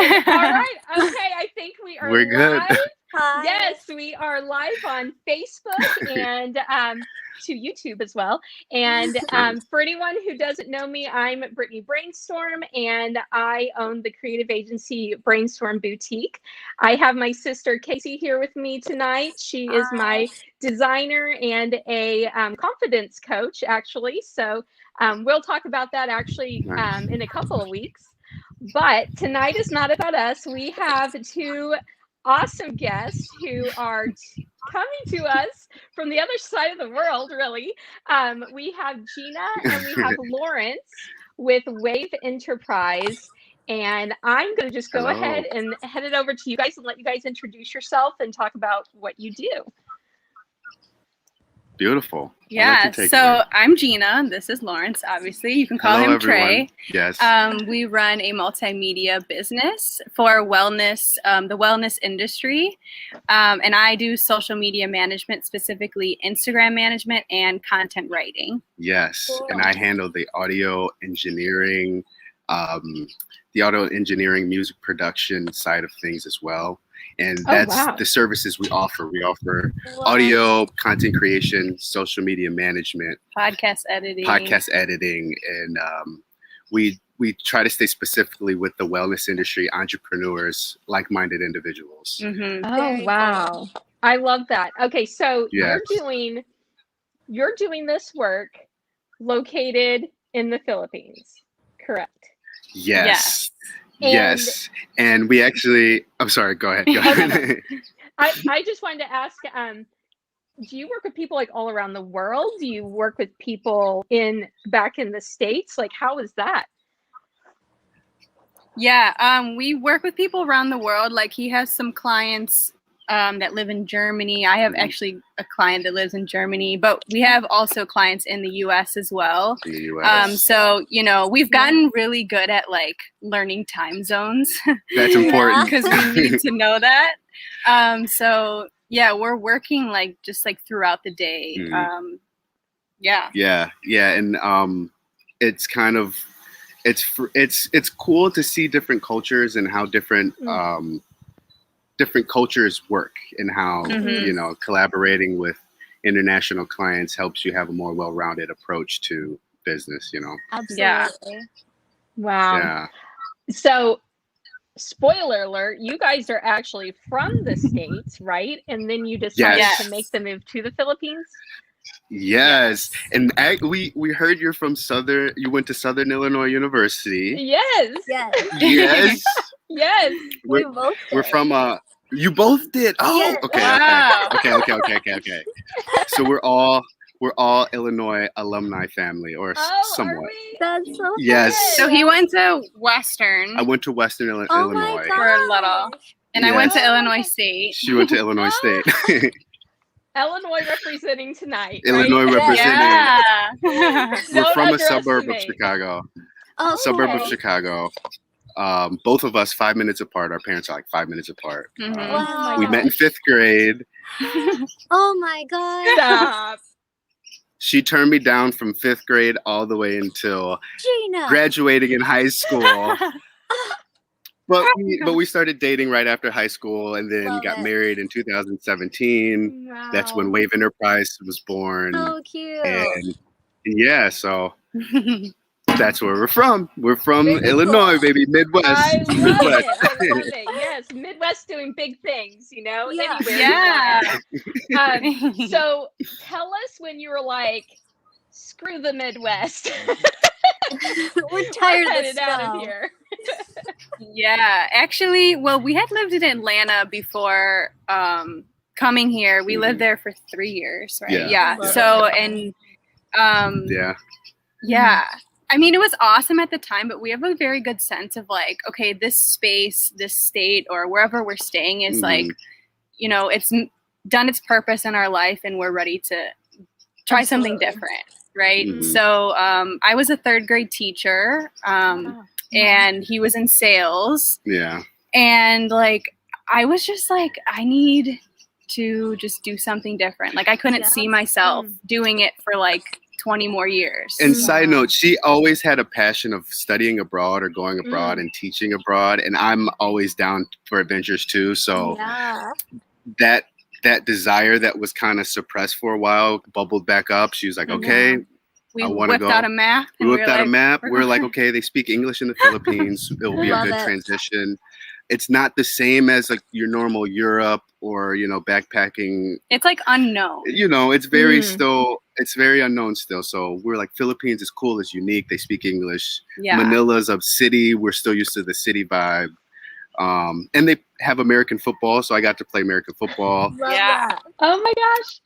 right. Okay. I think We're good. live. Hi. Yes, we are live on Facebook and to YouTube as well. And for anyone who doesn't know me, I'm Brittany Brainstorm, and I own the creative agency Brainstorm Boutique. I have my sister Casey here with me tonight. She is my designer and a confidence coach, actually. So we'll talk about that actually in a couple of weeks. But tonight is not about us. We have two awesome guests who are coming to us from the other side of the world, really. We have Gina and we have Lawrence with Wave Enterprise. And I'm going to just go ahead and head it over to you guys and let you guys introduce yourself and talk about what you do. Beautiful. Yeah, so I'm Gina. This is Lawrence, obviously. You can call him everyone. Trey. Yes. We run a multimedia business for wellness, the wellness industry. And I do social media management, specifically Instagram management and content writing. Yes, and I handle the audio engineering, music production side of things as well. And that's the services we offer. We offer audio, content creation, social media management, podcast editing, and we try to stay specifically with the wellness industry, entrepreneurs, like-minded individuals. Mm-hmm. Oh wow, I love that. Okay, so you're doing this work located in the Philippines, correct? Yes. Yes, and we actually. I'm sorry. Go ahead. I just wanted to ask. Do you work with people like all around the world? Do you work with people back in the States? Like, how is that? Yeah, we work with people around the world. Like, he has some clients that live in Germany. I have actually a client that lives in Germany, but we have also clients in the U.S. as well. In the U.S. So, we've gotten really good at like learning time zones. That's important. Because we need to know that. So yeah, we're working like just like throughout the day. Yeah. And it's kind of, it's cool to see different cultures and how different cultures work, and how collaborating with international clients helps you have a more well-rounded approach to business. Absolutely. Yeah. Wow. Yeah. So, spoiler alert, you guys are actually from the States, right? And then you decided to make the move to the Philippines? Yes. And we heard you're from you went to Southern Illinois University. Yes. Yes. Yes. We're from you both did. Oh, yes. Okay. Wow. Okay. So we're all Illinois alumni family, or somewhat. That's so yes. fun. So he went to Western. I went to Western Illinois for a little, and I went to Illinois State. She went to Illinois State. Illinois representing tonight. Illinois representing. Yeah. We're from a suburb of Chicago. Oh, Suburb of Chicago. Both of us 5 minutes apart. Our parents are like 5 minutes apart. Mm-hmm. Wow. We met in 5th grade. Oh my God. Stop. She turned me down from 5th grade all the way until Gina. graduating in high school. But we started dating right after high school, and then got married in 2017. Wow. That's when Wave Enterprise was born. So cute. And yeah, so that's where we're from. We're from Illinois, baby, Midwest. I love Midwest. it. Yes, Midwest doing big things, Yeah. Anywhere. Yeah. So tell us when you were like, screw the Midwest. We're tired of headed this out stuff. of here. Yeah, actually, well, we had lived in Atlanta before coming here. We lived there for 3 years, right? Yeah. So, and yeah. I mean, it was awesome at the time, but we have a very good sense of like, okay, this space, this state, or wherever we're staying is like, it's done its purpose in our life, and we're ready to try something different, right? So I was a 3rd grade teacher, and he was in sales. Yeah. And like, I was just like, I need to just do something different. Like, I couldn't see myself doing it for like 20 more years. And side note, she always had a passion of studying abroad or going abroad and teaching abroad. And I'm always down for adventures too. So that desire that was kind of suppressed for a while bubbled back up. She was like, okay, we I want to go. Out a map. We whipped out a map. We're like, okay, they speak English in the Philippines. It will be a good transition. It's not the same as like your normal Europe or, you know, backpacking. It's like unknown. You know, it's very it's very unknown still. So we're like, Philippines is cool, it's unique. They speak English. Yeah. Manila's a city. We're still used to the city vibe. And they have American football. So I got to play American football. Yeah. Oh my gosh.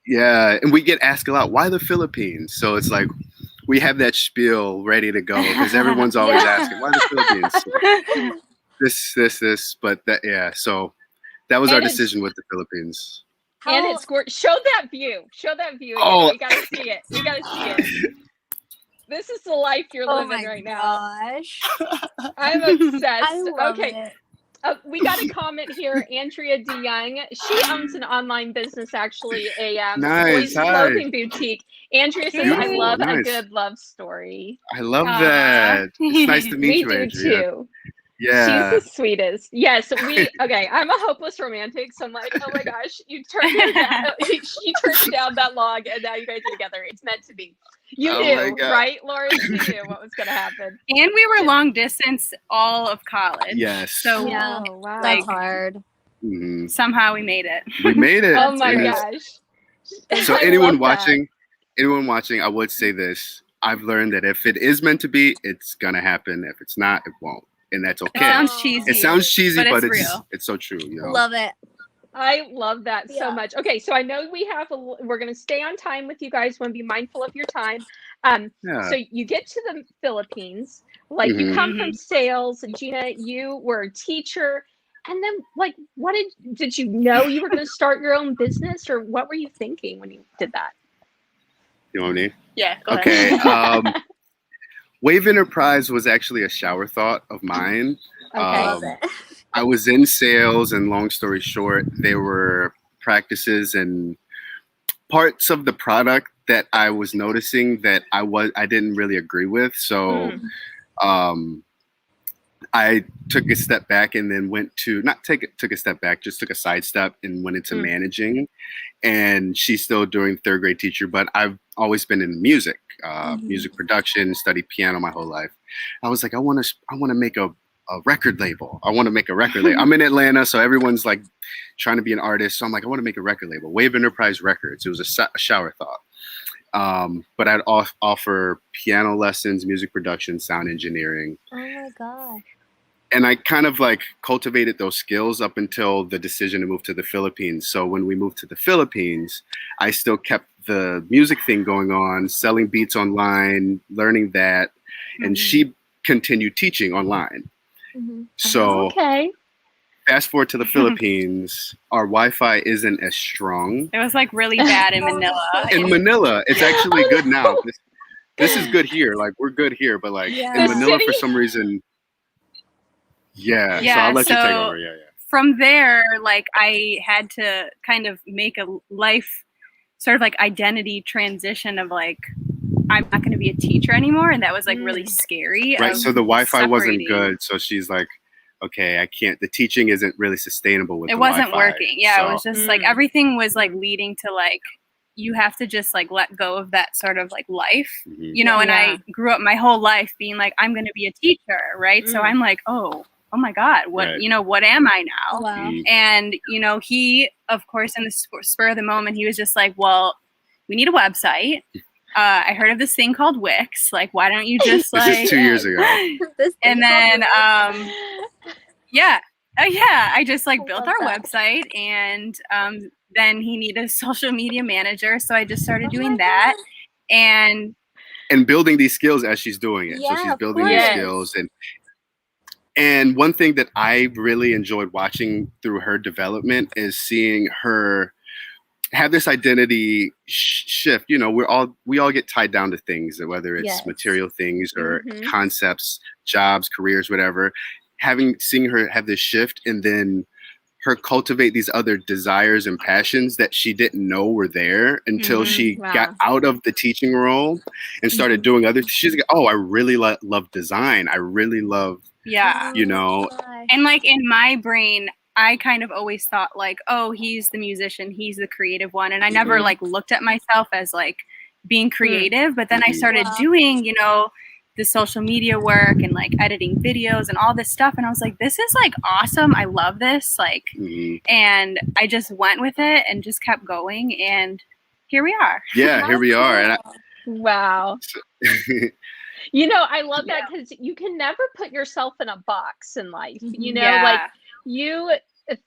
Yeah. And we get asked a lot, why the Philippines? So it's like, we have that spiel ready to go because everyone's always asking, why the Philippines? This, but that, yeah. So that was our decision with the Philippines. And it's gorgeous. Show that view. Show that view. Oh, we gotta see it. We gotta see it. This is the life you're living right now. I'm obsessed. I love it. We got a comment here. Andrea DeYoung. She owns an online business, actually, a boys clothing boutique. Andrea says, "I love a good love story." I love that. It's nice to meet you, Andrea. Too. Yeah. She's the sweetest. Yes, okay, I'm a hopeless romantic, so I'm like, oh my gosh, she turned down that log and now you guys are together. It's meant to be. You knew, right, Lawrence? You knew what was gonna happen. And we were long distance all of college. Yes. So wow. That's hard. Somehow we made it. We made it. Oh my gosh. So anyone watching, I would say this. I've learned that if it is meant to be, it's gonna happen. If it's not, it won't. And that's okay. It sounds cheesy, but it's real. It's so true. You know? Love it. I love that so much. Okay, so I know we're going to stay on time with you guys. Want to be mindful of your time. So you get to the Philippines, like you come from sales. Gina, you were a teacher, and then like, what did you know you were going to start your own business, or what were you thinking when you did that? You want me? Yeah. Go ahead. Wave Enterprise was actually a shower thought of mine. Okay. I was in sales, and long story short, there were practices and parts of the product that I was noticing that I didn't really agree with. So I took a step back and then went to took a step back, just took a sidestep and went into managing. And she's still doing third grade teacher, but I've always been in music, music production, studied piano my whole life. I was like, I want to make a record label. I want to make a record label. I'm in Atlanta, so everyone's like trying to be an artist. So I'm like, I want to make a record label. Wave Enterprise Records. It was a shower thought. But I'd offer piano lessons, music production, sound engineering. Oh my God. And I kind of like cultivated those skills up until the decision to move to the Philippines. So when we moved to the Philippines, I still kept the music thing going on, selling beats online, learning that. And she continued teaching online. So fast forward to the Philippines, our Wi-Fi isn't as strong. It was like really bad in Manila. In Manila, it's actually good now. This is good here. Like we're good here, but like in Manila for some reason. Yeah, so I'll let you take over. Yeah. From there, like I had to kind of make a life sort of like identity transition of like, I'm not going to be a teacher anymore. And that was like really scary. Right. So the Wi-Fi wasn't good. So she's like, okay, I can't, the teaching isn't really sustainable with it. It wasn't working. Yeah. So, it was just like, everything was like leading to like, you have to just like let go of that sort of like life, you know, and I grew up my whole life being like, I'm going to be a teacher. Right. So I'm like, oh my God, what, you know, what am I now? Wow. And, you know, he, of course, in the spur of the moment, he was just like, well, we need a website. I heard of this thing called Wix. Like, why don't you just like... This is 2 years ago. And then, I just like built our website, and then he needed a social media manager. So I just started doing that. And building these skills as she's doing it. So she's building these skills. And one thing that I really enjoyed watching through her development is seeing her have this identity shift. You know, we all get tied down to things, whether it's material things or concepts, jobs, careers, whatever. Seeing her have this shift and then her cultivate these other desires and passions that she didn't know were there until she got out of the teaching role and started doing other. She's like, oh, I really love design. I really love, you know. And like in my brain, I kind of always thought like, oh, he's the musician, he's the creative one. And I never like looked at myself as like being creative. But then I started doing, you know, the social media work and like editing videos and all this stuff. And I was like, this is like awesome. I love this. Like, and I just went with it and just kept going. And here we are. Yeah, here we are. And wow. You know, I love that because you can never put yourself in a box in life. You know, like you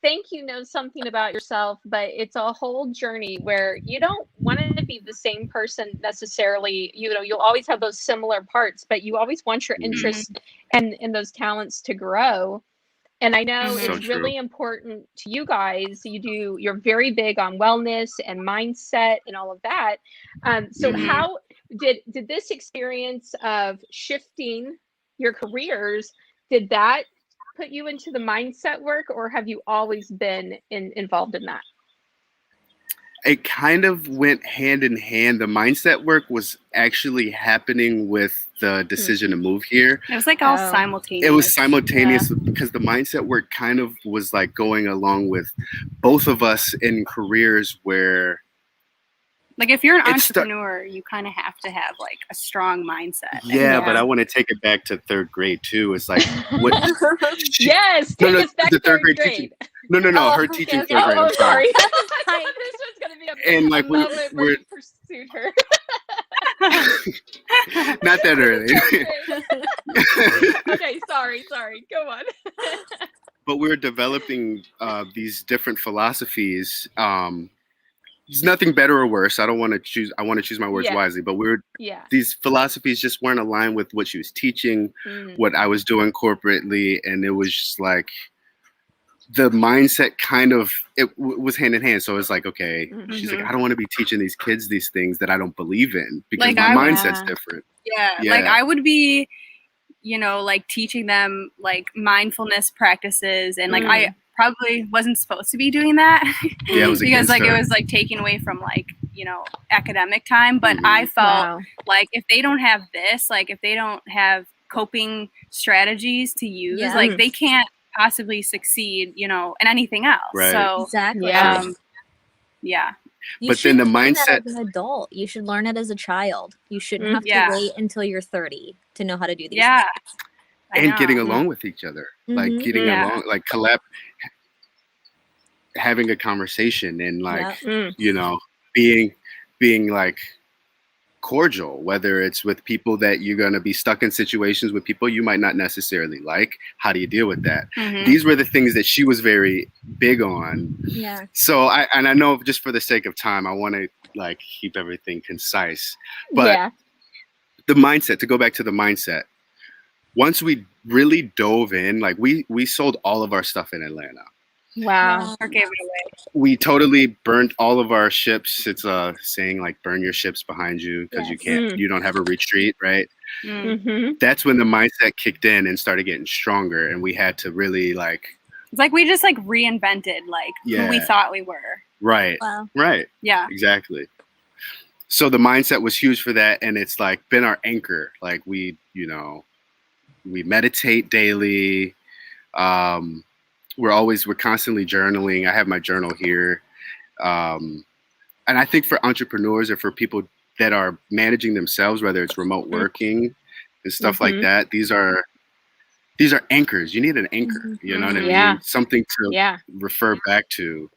think you know something about yourself, but it's a whole journey where you don't want to be the same person necessarily. You know, you'll always have those similar parts, but you always want your interests and those talents to grow. And I know it's really important to you guys. You're very big on wellness and mindset and all of that. So how did this experience of shifting your careers, did that put you into the mindset work, or have you always been involved in that? It kind of went hand in hand. The mindset work was actually happening with the decision to move here. It was like all simultaneous. It was simultaneous because the mindset work kind of was like going along with both of us in careers where, like, if you're an entrepreneur, you kind of have to have like a strong mindset. Yeah, but I want to take it back to third grade too. It's like what? Yes, take us back to third grade. Teaching. No, her teaching third grade. Oh, sorry. This was gonna be a and like moment where you pursued her. Not that early. Okay, sorry. Go on. But we're developing these different philosophies. There's nothing better or worse. I want to choose my words wisely, but these philosophies just weren't aligned with what she was teaching, what I was doing corporately. And it was just like the mindset kind of, was hand in hand. So it's like, okay, she's like, I don't want to be teaching these kids these things that I don't believe in because like my mindset's different. Yeah. Like I would be, you know, like teaching them like mindfulness practices and like I probably wasn't supposed to be doing that because like it was like taken away from like, you know, academic time. But I felt like if they don't have this, like if they don't have coping strategies to use, like they can't possibly succeed, you know, in anything else. Right. So exactly. But then the mindset as an adult, you should learn it as a child. You shouldn't have to wait until you're 30 to know how to do these things. And getting along with each other, like getting along, like having a conversation and like, you know, being like cordial, whether it's with people that you're going to be stuck in situations with people you might not necessarily like. How do you deal with that? These were the things that she was very big on. Yeah. So I know just for the sake of time, I want to like keep everything concise, but the mindset, to go back to the mindset, once we really dove in, like we sold all of our stuff in Atlanta. Wow. Or gave it away. We totally burnt all of our ships. It's a saying like burn your ships behind you because you don't have a retreat, right? That's when the mindset kicked in and started getting stronger, and we had to really like. It's like we just like reinvented like who we thought we were. Right. Wow. Right. Yeah. Exactly. So the mindset was huge for that, and it's like been our anchor. Like we meditate daily. We're constantly journaling. I have my journal here. And I think for entrepreneurs or for people that are managing themselves, whether it's remote working and stuff like that, these are anchors. You need an anchor, you know what I mean? Something to refer back to.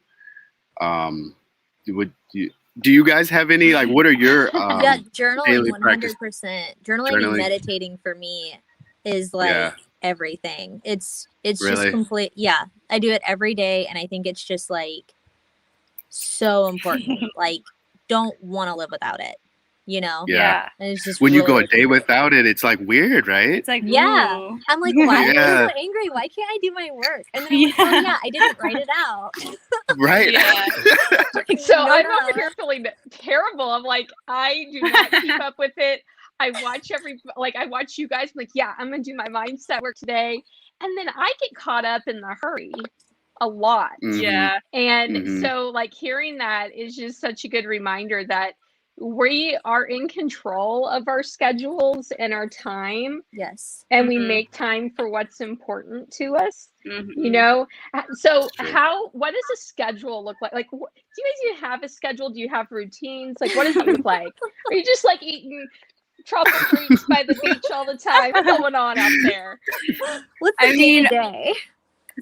Do you guys have any, like, what are your journaling 100%. Journaling and meditating for me is like everything. It's really? Just complete. Yeah, I do it every day, and I think it's just like so important. Like, don't want to live without it. You know? Yeah. And it's just when really you go a day without it, it's like weird, right? It's like ooh. I'm like, why am I so angry? Why can't I do my work? And then I'm like, oh yeah, I didn't write it out. Right. So I'm over here feeling terrible. I'm like, I do not keep up with it. I watch you guys. I'm like, yeah, I'm gonna do my mindset work today, and then I get caught up in the hurry. a lot. Yeah. And so like hearing that is just such a good reminder that we are in control of our schedules and our time. Yes. And we make time for what's important to us. You know, so what does a schedule look like? Like, do you guys even have a schedule? Do you have routines? Like, what does that look like? Are you just like eating truffle fruits by the beach all the time? What's going on out there? What's the day-to-day?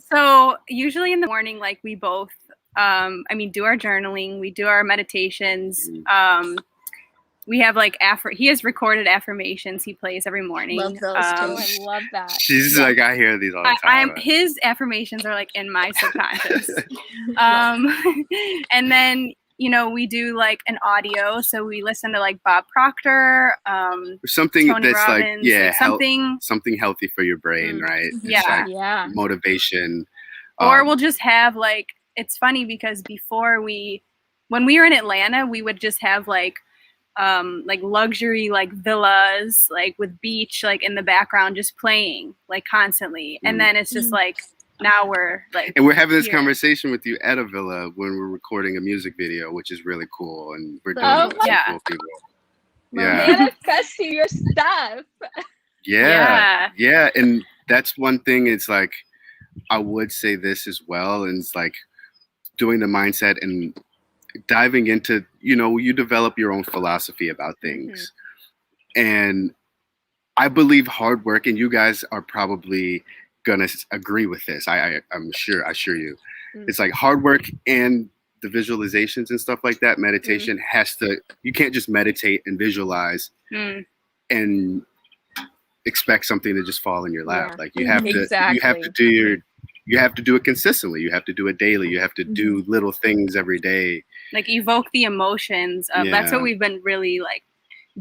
So usually in the morning, like we both, do our journaling, we do our meditations. We have like he has recorded affirmations he plays every morning. Love those too. I love that. She's like, I hear these all the time. His affirmations are like in my subconscious. And then, we do like an audio. So we listen to like Bob Proctor, something Tony that's Robbins, like, something healthy for your brain, right? Yeah. It's like motivation. Or we'll just have like, it's funny because when we were in Atlanta, we would just have like luxury like villas like with beach like in the background just playing like constantly, and then it's just like now we're like, and we're having this conversation with you at a villa when we're recording a music video, which is really cool, and we're doing it with cool people. Manifesting your stuff. Yeah, and that's one thing. It's like I would say this as well, and it's like doing the mindset and diving into, you develop your own philosophy about things. And I believe hard work, and you guys are probably gonna agree with this. I'm sure, I assure you. It's like hard work and the visualizations and stuff like that. Meditation you can't just meditate and visualize and expect something to just fall in your lap. Like you have you have to do it consistently. You have to do it daily. You have to do little things every day. Like evoke the emotions of, that's what we've been really like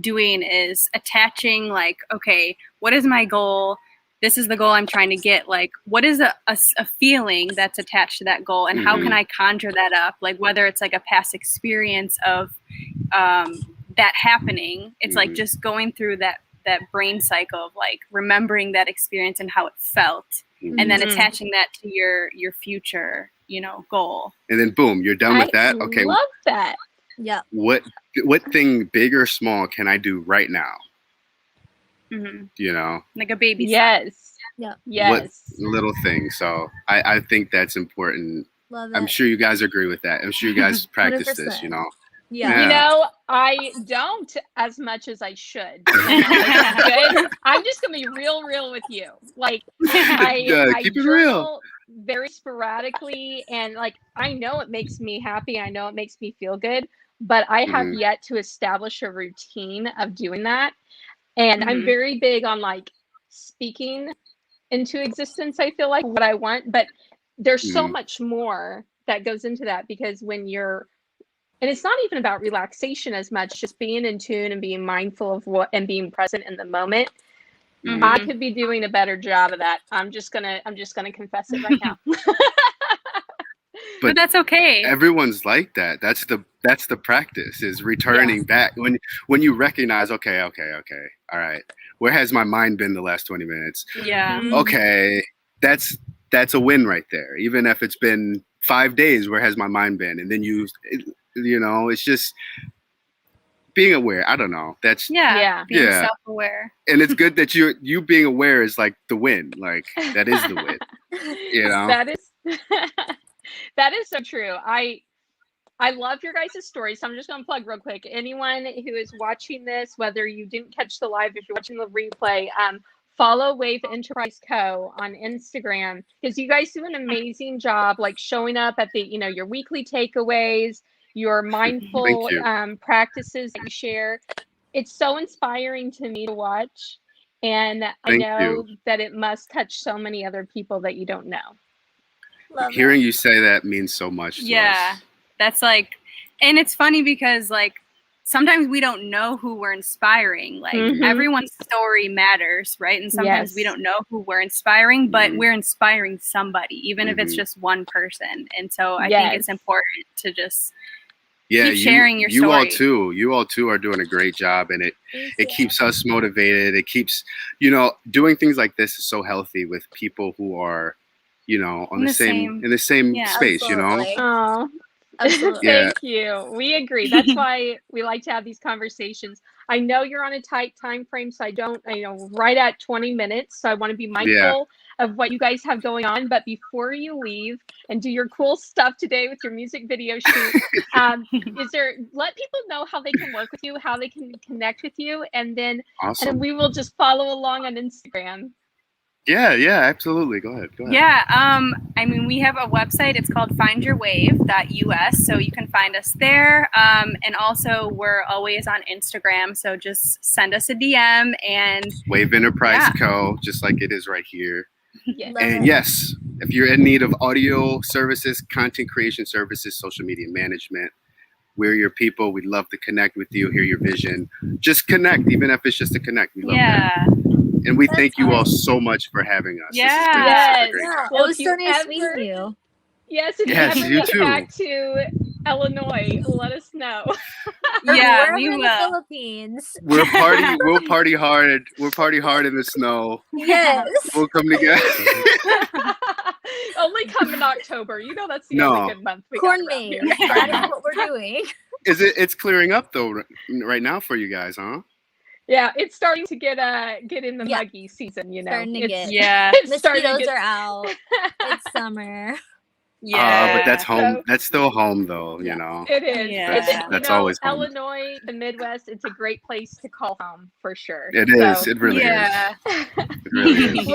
doing, is attaching like, okay, what is my goal? This is the goal I'm trying to get. Like, what is a feeling that's attached to that goal, and how can I conjure that up? Like, whether it's like a past experience of that happening, it's like just going through that brain cycle of like remembering that experience and how it felt, and then attaching that to your future, goal. And then boom, you're done with that. Okay. Love that. Yeah. What thing, big or small, can I do right now? Like a baby. Yes. Yeah. Yes. What little thing. So I think that's important. Love it. I'm sure you guys agree with that. I'm sure you guys practice this, Yeah. I don't as much as I should. I'm just gonna be real with you. Like I keep it real. Very sporadically, and like I know it makes me happy. I know it makes me feel good, but I have yet to establish a routine of doing that. And I'm very big on like speaking into existence. I feel like what I want, but there's so much more that goes into that, because when you're, and it's not even about relaxation as much, just being in tune and being mindful of what and being present in the moment. I could be doing a better job of that. I'm just gonna confess it right now. But that's okay. Everyone's like that. That's the practice, is returning back when you recognize, okay, all right, where has my mind been the last 20 minutes? Yeah. Okay, that's a win right there. Even if it's been 5 days, where has my mind been? And then it's just being aware. I don't know. That's being self-aware. And it's good that you being aware is like the win. Like that is the win. That is so true. I love your guys' stories. So I'm just going to plug real quick. Anyone who is watching this, whether you didn't catch the live, if you're watching the replay, follow Wave Enterprise Co. on Instagram, because you guys do an amazing job, like showing up at the, your weekly takeaways, your mindful practices that you share. It's so inspiring to me to watch. And I know that it must touch so many other people that you don't know. Hearing you say that means so much to us. That's like, and it's funny because like sometimes we don't know who we're inspiring. Like everyone's story matters, right? And sometimes we don't know who we're inspiring, but we're inspiring somebody, even if it's just one person. And so I think it's important to just keep sharing your story. You all too are doing a great job, and it keeps us motivated. It keeps, doing things like this is so healthy with people who are you know, on the same in the same space, you know. Oh, absolutely. Thank you. We agree. That's why we like to have these conversations. I know you're on a tight time frame, so right at 20 minutes. So I want to be mindful of what you guys have going on. But before you leave and do your cool stuff today with your music video shoot, let people know how they can work with you, how they can connect with you, and then we will just follow along on Instagram. Yeah, absolutely. Go ahead. Yeah, I mean, we have a website. It's called findyourwave.us, so you can find us there. And also, we're always on Instagram, so just send us a DM and Wave Enterprise Co., just like it is right here. Yes. And yes, if you're in need of audio services, content creation services, social media management, we're your people. We'd love to connect with you, hear your vision. Just connect, even if it's just to connect. We love that. And we thank you all so much for having us. Yes. It was so nice meeting you. Yes, if you ever get back to Illinois, let us know. Yeah, we will. In the Philippines. We'll party hard. We'll party hard in the snow. Yes. We'll come together. Only come in October. You know that's the only good month we got around here. That is what we're doing. It's clearing up though right now for you guys, huh? Yeah, it's starting to get in the muggy season, you know. Starting to mosquitoes are out. It's summer. Yeah, but that's home. That's still home, though. You know. It is. Yeah. That's always home. Illinois, the Midwest. It's a great place to call home for sure. It is. It really is. It really is.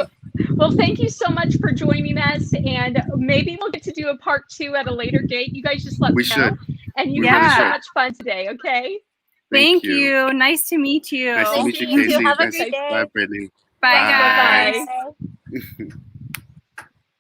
Well, thank you so much for joining us, and maybe we'll get to do a part 2 at a later date. You guys just let me know. And you have so much fun today. Okay. Thank you. Nice to meet you. Nice to meet you, Casey. Have a great day. Bye, Brittany. Bye, guys. Bye.